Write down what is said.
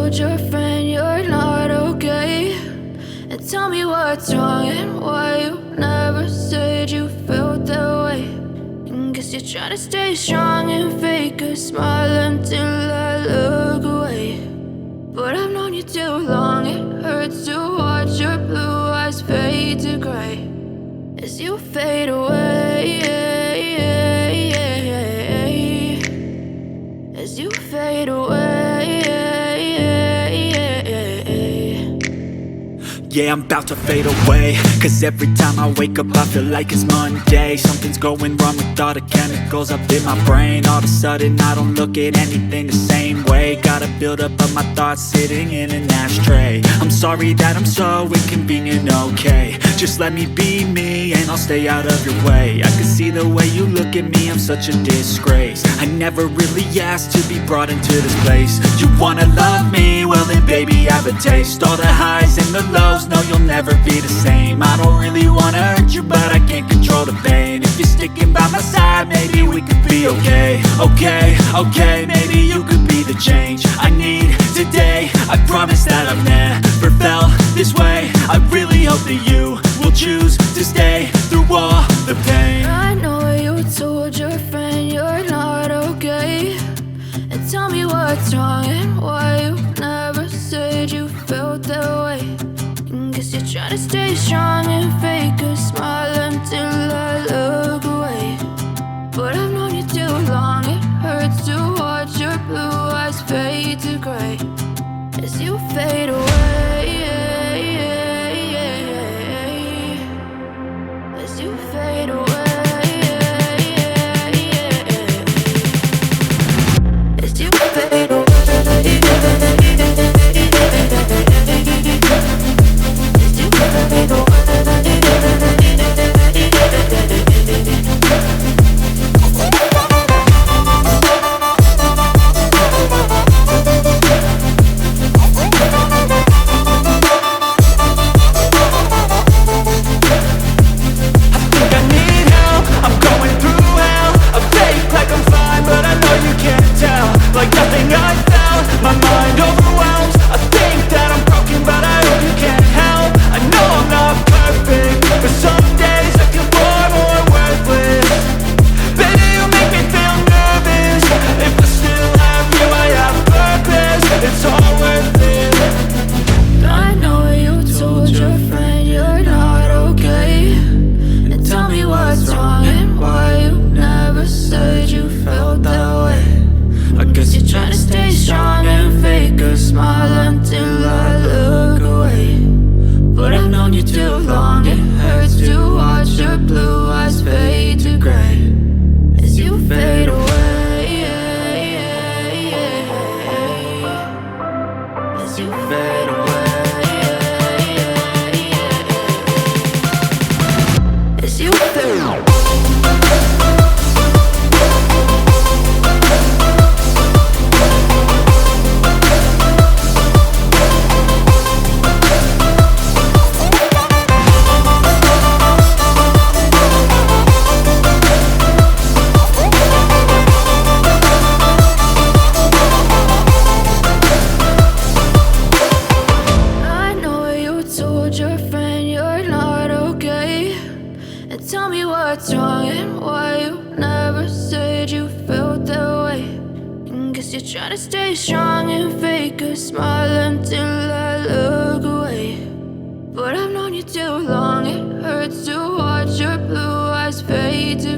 told your friend you're not okay, and tell me what's wrong and why you never said you felt that way. And guess you're trying to stay strong and fake a smile until I look away. But I've known you too long, it hurts to watch your blue eyes fade to gray as you fade away, as you fade away. Yeah, I'm about to fade away, cause every time I wake up I feel like it's Monday. Something's going wrong with all the chemicals up in my brain. All of a sudden I don't look at anything the same way. Got a build up of my thoughts sitting in an ashtray. I'm sorry that I'm so inconvenient, okay. Just let me be me and I'll stay out of your way. I can see the way you look at me, I'm such a disgrace. I never really asked to be brought into this place. You wanna love me? Well then baby have a taste. All the highs and the lows, no you'll never be the same. I don't really wanna hurt you but I can't control the pain. If you're sticking by my side maybe we could be okay. Okay, maybe you could be the change I need today. I promise that I've never felt this way. I really hope that you will choose to stay through all the pain. I know you told your friend you're not okay, and tell me what's wrong and why you never said you felt that way. And guess you're trying to stay strong and fake a smile until I look away. But I've known you too long, it hurts to watch your blue eyes fade to gray as you fade away, as you fade away. As you fade away. Try to stay strong and fake a smile until I look away. But I've known you too long, it hurts to watch your blue eyes fade to